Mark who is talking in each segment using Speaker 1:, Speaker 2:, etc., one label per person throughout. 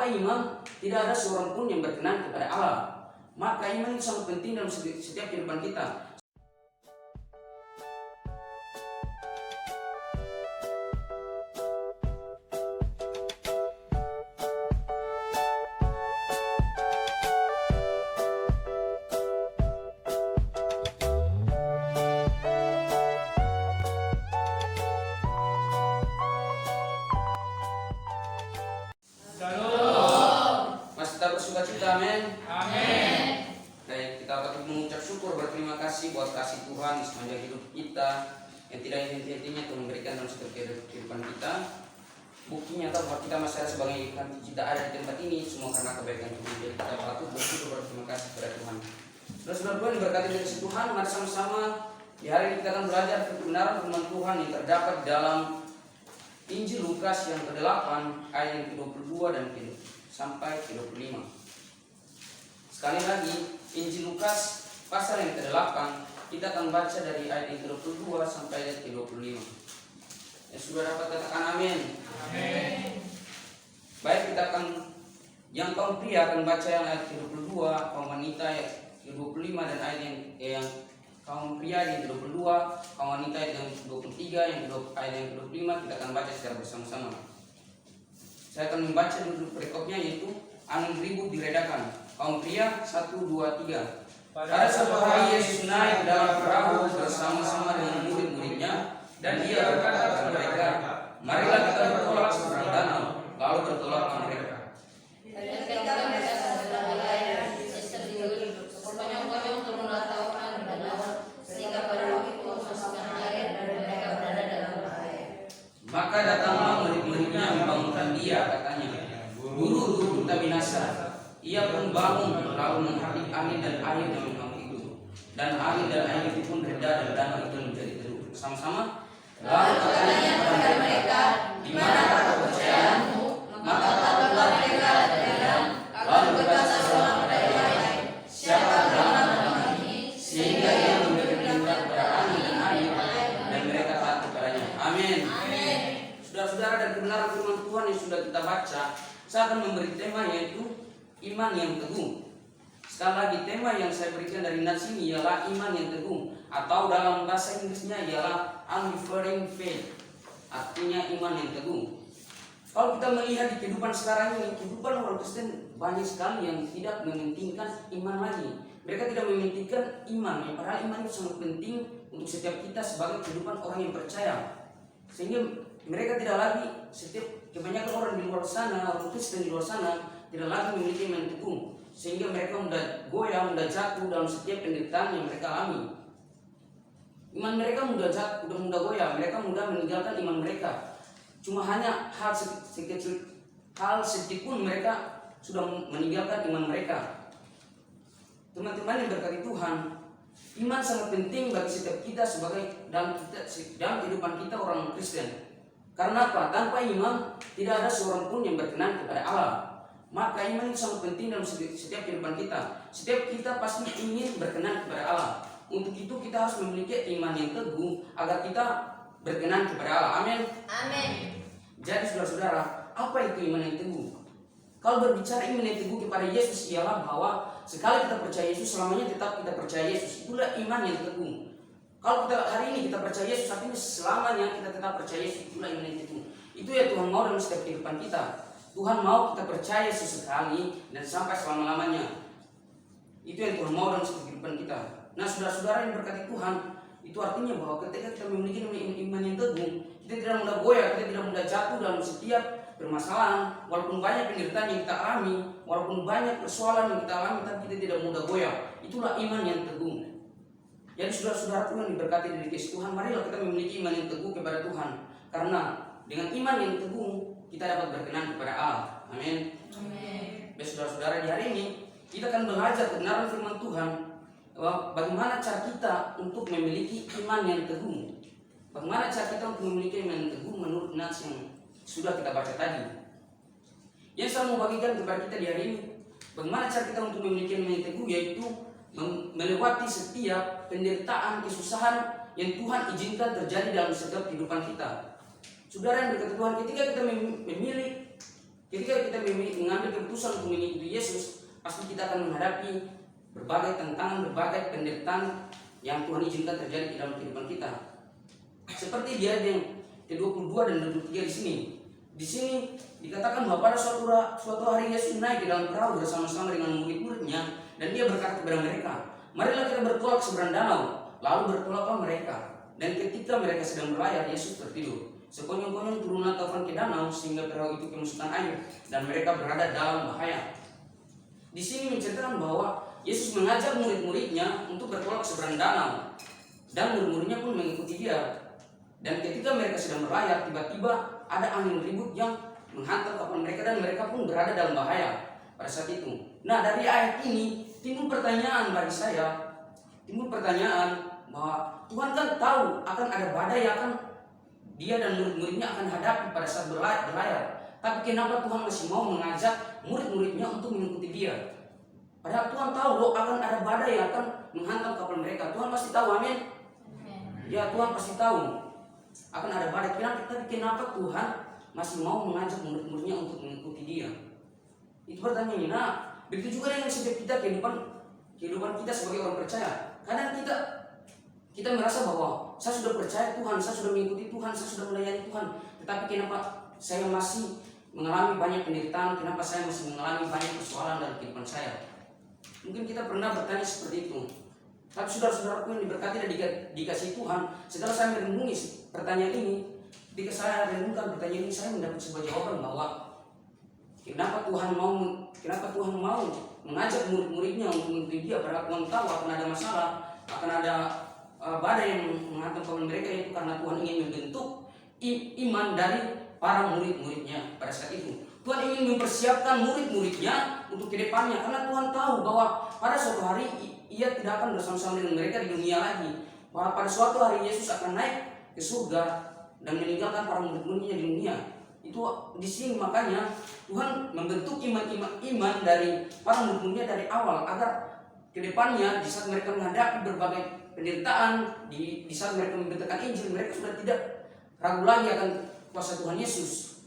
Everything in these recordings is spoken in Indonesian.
Speaker 1: tanpa iman tidak ada seorang pun yang berkenan kepada Allah. Maka iman itu sangat penting dalam setiap kehidupan kita. Bersukacita, amin.
Speaker 2: Amin.
Speaker 1: Baik, kita patut mengucap syukur, berterima kasih buat kasih Tuhan di sepanjang hidup kita yang tidak henti-hentinya Tuhan memberikan dalam setiap kehidupan kita. Bukti nyata bahwa kita masih ada sebagai ikan kita ada di tempat ini semua karena kebaikan Tuhan. Jadi kita patut bersyukur, berterima kasih kepada Tuhan. Saudara Tuhan diberkati dari si Tuhan. Mari sama-sama di hari ini kita akan belajar kebenaran firman Tuhan yang terdapat dalam Injil Lukas yang ke-8 ayat yang ke-22 dan sampai ke-25. Sekali lagi, Injil Lukas pasal yang ke-8, kita akan baca dari ayat yang ke-22 sampai ayat ke-25. Ya, sudah dapat katakan amin.
Speaker 2: Amin.
Speaker 1: Baik, kita akan yang kaum pria akan baca yang ayat ke-22, kaum wanita ayat ke-25 dan ayat yang kaum pria yang ke-22, kaum wanita ayat yang ke-23, ayat yang ke-25 kita akan baca secara bersama-sama. Saya akan membaca dulu perikopnya yaitu angin ribut diredakan. Kaum pria 1, 2, 3. Pada suatu hari Yesus naik dalam perahu bersama-sama dengan murid-muridnya dan dia berkata kepada mereka, marilah kita bertolak seberang danau. Lalu bertolaklah mereka. Maka datanglah murid-muridnya membangunkan dia, katanya, Guru, kita binasa. Ia pun bangun lalu menghadap angin dan air yang memang itu. Dan angin dan air itu pun reda dan danau itu menjadi teduh. Sama-sama. Lalu katanya kepada mereka, di manakah kepercayaanmu? Maka takutlah mereka dan lalu berkata seorang pada yang lain, siapa beranak dalam ini sehingga ia memberi perintah kepada angin dan air dan mereka taat kepadanya. Amin. Saudara-saudara, dan kebenaran firman Tuhan yang sudah kita baca, saya akan memberi tema yaitu iman yang teguh. Sekali lagi, tema yang saya berikan dari nas ini ialah iman yang teguh, atau dalam bahasa Inggrisnya ialah unwavering faith, artinya iman yang teguh. Kalau kita melihat di kehidupan sekarang ini, kehidupan orang Kristen banyak sekali yang tidak mementingkan iman lagi. Mereka tidak mementingkan iman, padahal iman itu sangat penting untuk setiap kita sebagai kehidupan orang yang percaya. Sehingga mereka tidak lagi, setiap kebanyakan orang di luar sana, orang Kristen di luar sana tidak lagi memiliki iman teguh, sehingga mereka mudah goyah, mudah jatuh dalam setiap penderitaan yang mereka alami. Iman mereka mudah jatuh, mudah goyah, mereka mudah meninggalkan iman mereka. Cuma hanya hal sedikit pun mereka sudah meninggalkan iman mereka. Teman-teman yang berkati Tuhan, iman sangat penting bagi setiap kita sebagai dalam kehidupan kita orang Kristen. Karena apa? Tanpa iman tidak ada seorang pun yang berkenan kepada Allah. Maka iman itu sangat penting dalam setiap kehidupan kita. Setiap kita pasti ingin berkenan kepada Allah. Untuk itu kita harus memiliki iman yang teguh agar kita berkenan kepada Allah. Amin.
Speaker 2: Amin.
Speaker 1: Jadi saudara-saudara, apa itu iman yang teguh? Kalau berbicara iman yang teguh kepada Yesus ialah bahwa sekali kita percaya Yesus, selamanya tetap kita percaya Yesus. Itulah iman yang teguh. Kalau kita hari ini kita percaya Yesus, artinya selamanya kita tetap percaya Yesus. Itulah iman yang teguh. Itu ya Tuhan mau dalam setiap kehidupan kita. Tuhan mau kita percaya sesekali dan sampai selama-lamanya. Itu yang Tuhan mau dalam setiap kehidupan kita. Nah, saudara-saudara yang berkati Tuhan, itu artinya bahwa ketika kita memiliki iman yang teguh, kita tidak mudah goyah, kita tidak mudah jatuh dalam setiap permasalahan. Walaupun banyak penderitaan yang kita alami, walaupun banyak persoalan yang kita alami, tapi kita tidak mudah goyah. Itulah iman yang teguh. Jadi saudara-saudara Tuhan diberkati dari kasih Tuhan, marilah kita memiliki iman yang teguh kepada Tuhan. Karena dengan iman yang teguh, kita dapat berkenan kepada Allah. Amin. Baik saudara-saudara, di hari ini kita akan belajar kebenaran firman Tuhan, bagaimana cara kita untuk memiliki iman yang teguh. Bagaimana cara kita untuk memiliki iman yang teguh menurut nas yang sudah kita baca tadi. Yang saya mau bagikan kepada kita di hari ini, bagaimana cara kita untuk memiliki iman yang teguh, yaitu melewati setiap penderitaan, kesusahan yang Tuhan izinkan terjadi dalam setiap kehidupan kita. Saudara yang berkata Tuhan, ketika kita memilih Ketika kita mengambil keputusan untuk mengikuti Yesus, pasti kita akan menghadapi berbagai tantangan, berbagai penderitaan yang Tuhan izinkan terjadi di dalam kehidupan kita. Seperti di ayat yang ke-22 dan 23 di sini. Di sini dikatakan bahwa pada suatu hari Yesus naik di dalam perahu bersama-sama dengan murid-muridnya, dan dia berkata kepada mereka, "Marilah kita bertolak ke seberang danau." Lalu bertolaklah mereka. Dan ketika mereka sedang berlayar, Yesus tertidur. Sekonyong-konyong turunlah taufan ke danau sehingga perahu itu kemasukan air dan mereka berada dalam bahaya. Di sini menceritakan bahwa Yesus mengajak murid-muridnya untuk bertolak ke seberang danau, dan murid-muridnya pun mengikuti dia. Dan ketika mereka sedang berlayar, tiba-tiba ada angin ribut yang menghantam kapal mereka dan mereka pun berada dalam bahaya pada saat itu. Nah, dari ayat ini timbul pertanyaan bagi saya, bahwa Tuhan kan tahu akan ada badai yang akan dia dan murid-muridnya akan hadapi pada saat berlayar. Tapi kenapa Tuhan masih mau mengajak murid-muridnya untuk mengikuti dia? Padahal Tuhan tahu loh akan ada badai yang akan menghantam kapal mereka. Tuhan pasti tahu, amin. Ya, Tuhan pasti tahu akan ada badai. Tapi kenapa Tuhan masih mau mengajak murid-muridnya untuk mengikuti dia? Itu pertanyaannya. Nah, begitu juga dengan setiap kita kehidupan kita sebagai orang percaya. Kadang kita merasa bahwa saya sudah percaya Tuhan, saya sudah mengikuti Tuhan, saya sudah melayani Tuhan. Tetapi kenapa saya masih mengalami banyak penderitaan? Kenapa saya masih mengalami banyak persoalan dalam kehidupan saya? Mungkin kita pernah bertanya seperti itu. Tapi saudara-saudaraku yang diberkati dan dikasih Tuhan, setelah saya merenungi pertanyaan ini, ketika saya renungkan pertanyaan ini, saya mendapat sebuah jawaban bahwa kenapa Tuhan mau mengajak murid-muridnya untuk mengikuti dia, padahal Tuhan tahu akan ada masalah, akan ada badai yang menghantam kaum mereka, itu karena Tuhan ingin membentuk iman dari para murid-muridnya pada saat itu. Tuhan ingin mempersiapkan murid-muridnya untuk ke depannya, karena Tuhan tahu bahwa pada suatu hari ia tidak akan bersama-sama dengan mereka di dunia lagi. Bahwa pada suatu hari Yesus akan naik ke surga dan meninggalkan para murid-muridnya di dunia. Itu di sini makanya Tuhan membentuk iman dari para murid-muridnya dari awal, agar ke depannya di saat mereka menghadapi berbagai penderitaan, di saat mereka memberitakan Injil, mereka sudah tidak ragu lagi akan kuasa Tuhan Yesus.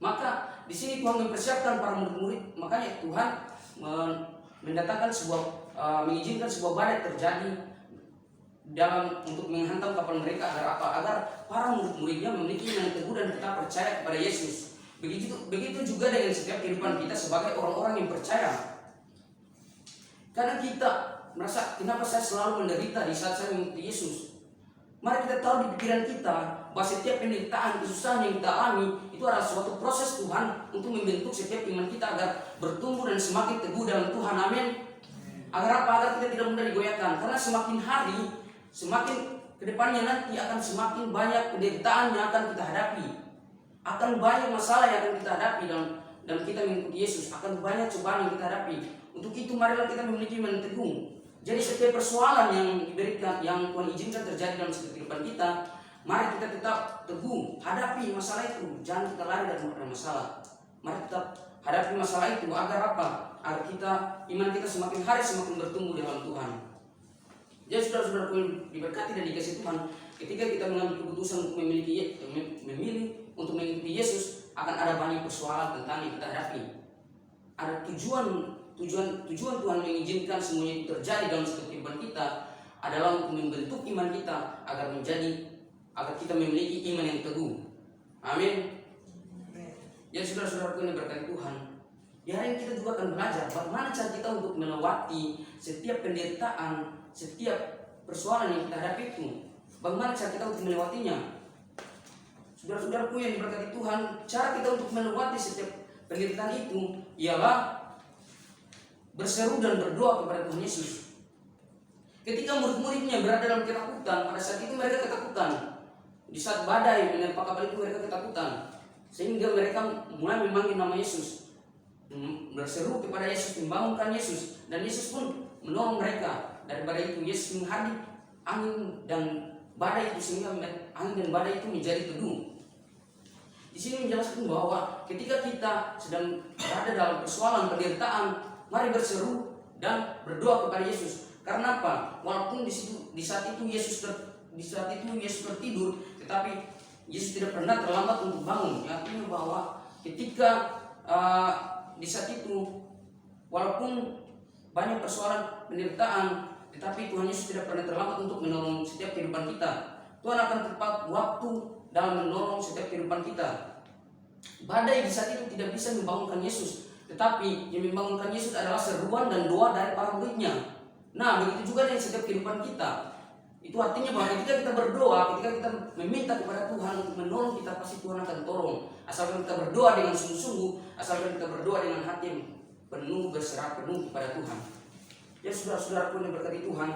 Speaker 1: Maka di sini Tuhan mempersiapkan para murid-murid. Makanya Tuhan mendatangkan mengizinkan sebuah badai terjadi untuk menghantam kapal mereka, agar apa? Agar para murid-muridnya memiliki iman yang teguh dan tetap percaya kepada Yesus. Begitu juga dengan setiap kehidupan kita sebagai orang-orang yang percaya. Karena kita merasa, kenapa saya selalu menderita di saat saya mengikuti Yesus? Mari kita tahu di pikiran kita bahwa setiap penderitaan, kesusahan yang kita alami itu adalah suatu proses Tuhan untuk membentuk setiap iman kita agar bertumbuh dan semakin teguh dalam Tuhan, amin. Agar apa? Agar kita tidak mudah digoyahkan. Karena semakin hari, semakin kedepannya nanti akan semakin banyak penderitaan yang akan kita hadapi, akan banyak masalah yang akan kita hadapi dan kita mengikuti Yesus, akan banyak cobaan yang kita hadapi. Untuk itu marilah kita memiliki iman teguh. Jadi setiap persoalan yang diberikan, yang Tuhan izinkan terjadi dalam setiap kehidupan kita, mari kita tetap teguh hadapi masalah itu. Jangan kita lari dari masalah. Mari kita hadapi masalah itu agar apa? Agar iman kita semakin hari semakin bertumbuh dalam Tuhan. Jadi saudara-saudaraku yang diberkati dan dikasihi Tuhan, ketika kita mengambil keputusan untuk memilih untuk mengikuti Yesus, akan ada banyak persoalan tentang yang kita hadapi. Ada tujuan Tuhan mengizinkan semuanya itu terjadi dalam setiap kehidupan kita adalah untuk membentuk iman kita agar kita memiliki iman yang teguh. Amin. Ya saudara-saudaraku yang berkati Tuhan, di hari ini kita juga akan belajar bagaimana cara kita untuk melewati setiap penderitaan, setiap persoalan yang kita hadapi itu. Bagaimana cara kita untuk melewatinya? Saudara-saudaraku yang diberkati Tuhan, cara kita untuk melewati setiap penderitaan itu ialah berseru dan berdoa kepada Tuhan Yesus. Ketika murid-muridnya berada dalam ketakutan, pada saat itu mereka ketakutan. Di saat badai menerpa kapal itu mereka ketakutan, sehingga mereka mulai memanggil nama Yesus, berseru kepada Yesus, membangunkan Yesus, dan Yesus pun menolong mereka dari badai itu. Yesus menghadap angin dan badai itu sehingga angin dan badai itu menjadi teduh. Di sini menjelaskan bahwa ketika kita sedang berada dalam persoalan penderitaan, mari berseru dan berdoa kepada Yesus. Karena apa? Walaupun di saat itu Yesus tertidur, tetapi Yesus tidak pernah terlambat untuk bangun. Artinya bahwa ketika di saat itu walaupun banyak persoalan penderitaan, tetapi Tuhan Yesus tidak pernah terlambat untuk menolong setiap kehidupan kita. Tuhan akan tepat waktu dalam menolong setiap kehidupan kita. Badai di saat itu tidak bisa membangunkan Yesus, tetapi yang membangunkan Yesus adalah seruan dan doa dari para muridnya. Nah, begitu juga dengan setiap kehidupan kita. Itu artinya bahwa ketika kita berdoa, ketika kita meminta kepada Tuhan untuk menolong kita, pasti Tuhan akan tolong. Asalkan kita berdoa dengan sungguh-sungguh, asalkan kita berdoa dengan hati yang penuh, berserah penuh kepada Tuhan. Ya saudara-saudara pun yang berkati Tuhan,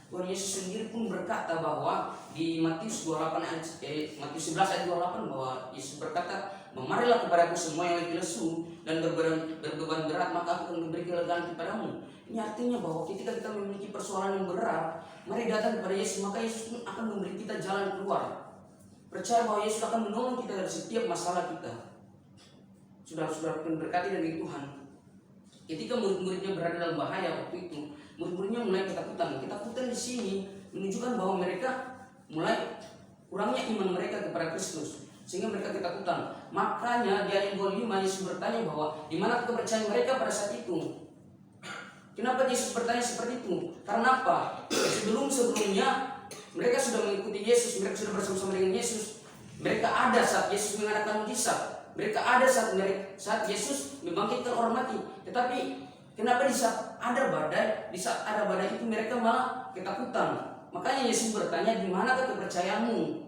Speaker 1: Tuhan Yesus sendiri pun berkata bahwa di Matius 11 ayat 28 bahwa Yesus berkata, "Memarilah kepadaku semua yang letih lesu dan berbeban berat, maka aku akan memberi kelegaan kepadamu." Ini artinya bahwa ketika kita memiliki persoalan yang berat, mari datang kepada Yesus, maka Yesus pun akan memberi kita jalan keluar. Percaya bahwa Yesus akan menolong kita dari setiap masalah kita. Saudara-saudara pun berkati dari Tuhan. Ketika murid-muridnya berada dalam bahaya waktu itu, murid-muridnya mulai ketakutan. Ketakutan di sini menunjukkan bahwa mereka mulai kurangnya iman mereka kepada Kristus, sehingga mereka ketakutan. Makanya di ayat 25 Yesus bertanya bahwa di mana kepercayaan mereka pada saat itu? Kenapa Yesus bertanya seperti itu? Karena apa? Sebelumnya mereka sudah mengikuti Yesus, mereka sudah bersama-sama dengan Yesus. Mereka ada saat Yesus mengadakan mujizat. Mereka ada saat Yesus membangkitkan orang mati. Tetapi kenapa di saat ada badai itu mereka malah ketakutan? Makanya Yesus bertanya, di manakah kepercayaanmu?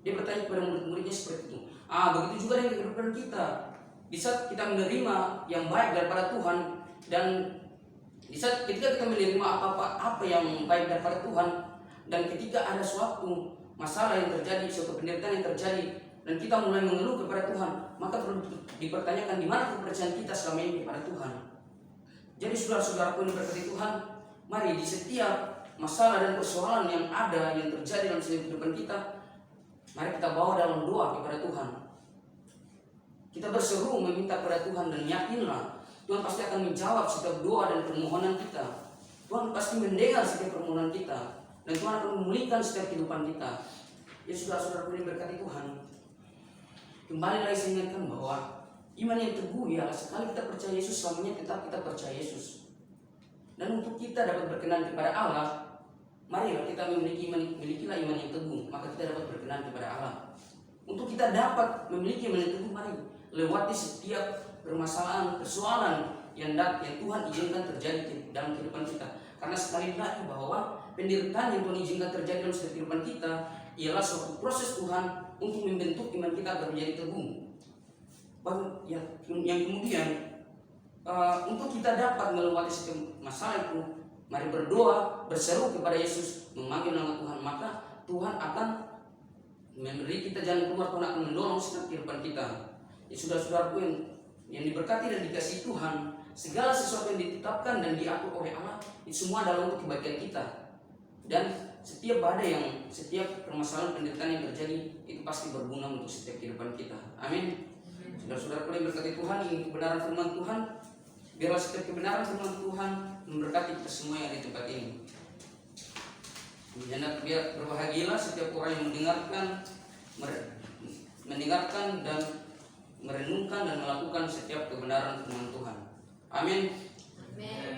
Speaker 1: Dia bertanya kepada murid-muridnya seperti itu. Begitu juga dengan kehidupan kita. Di saat kita menerima yang baik daripada Tuhan, dan di saat ketika kita menerima apa yang baik daripada Tuhan, dan ketika ada suatu masalah yang terjadi, suatu penderitaan yang terjadi, dan kita mulai mengeluh kepada Tuhan, maka perlu dipertanyakan di mana kepercayaan kita selama ini kepada Tuhan. Jadi saudara-saudara pun berkati Tuhan, mari di setiap masalah dan persoalan yang ada, yang terjadi dalam setiap kehidupan kita, mari kita bawa dalam doa kepada Tuhan. Kita berseru meminta kepada Tuhan, dan yakinlah Tuhan pasti akan menjawab setiap doa dan permohonan kita. Tuhan pasti mendengar setiap permohonan kita, dan Tuhan akan memulihkan setiap kehidupan kita. Ya saudara-saudara pun berkati Tuhan, kembali lagi saya ingatkan bahwa iman yang teguh ialah sekali kita percaya Yesus, selamanya tetap kita percaya Yesus. Dan untuk kita dapat berkenan kepada Allah, marilah kita milikilah iman yang teguh, maka kita dapat berkenan kepada Allah. Untuk kita dapat memiliki iman yang teguh, mari lewati setiap persoalan yang Tuhan izinkan terjadi dalam kehidupan kita. Karena sekali lagi bahwa penderitaan yang Tuhan izinkan terjadi dalam setiap kehidupan kita ialah suatu proses Tuhan untuk membentuk iman kita agar menjadi teguh. Yang kemudian untuk kita dapat melewati setiap masalah itu, mari berdoa, berseru kepada Yesus, memanggil nama Tuhan, maka Tuhan akan memberi kita jalan keluar. Tuhan akan mendorong setiap kehidupan kita. Ya saudara-saudaraku yang diberkati dan dikasihi Tuhan, segala sesuatu yang ditetapkan dan diatur oleh Allah, itu semua adalah untuk kebaikan kita. Dan setiap badai setiap permasalahan penderitaan yang terjadi, itu pasti berguna untuk setiap kehidupan kita. Amin. Saudara-saudara yang berkati Tuhan, ini kebenaran firman Tuhan. Biarlah setiap kebenaran firman Tuhan memberkati kita semua yang ada di tempat ini. Biar berbahagialah setiap orang yang mendengarkan dan merenungkan dan melakukan setiap kebenaran firman Tuhan. Amin.
Speaker 2: Amin.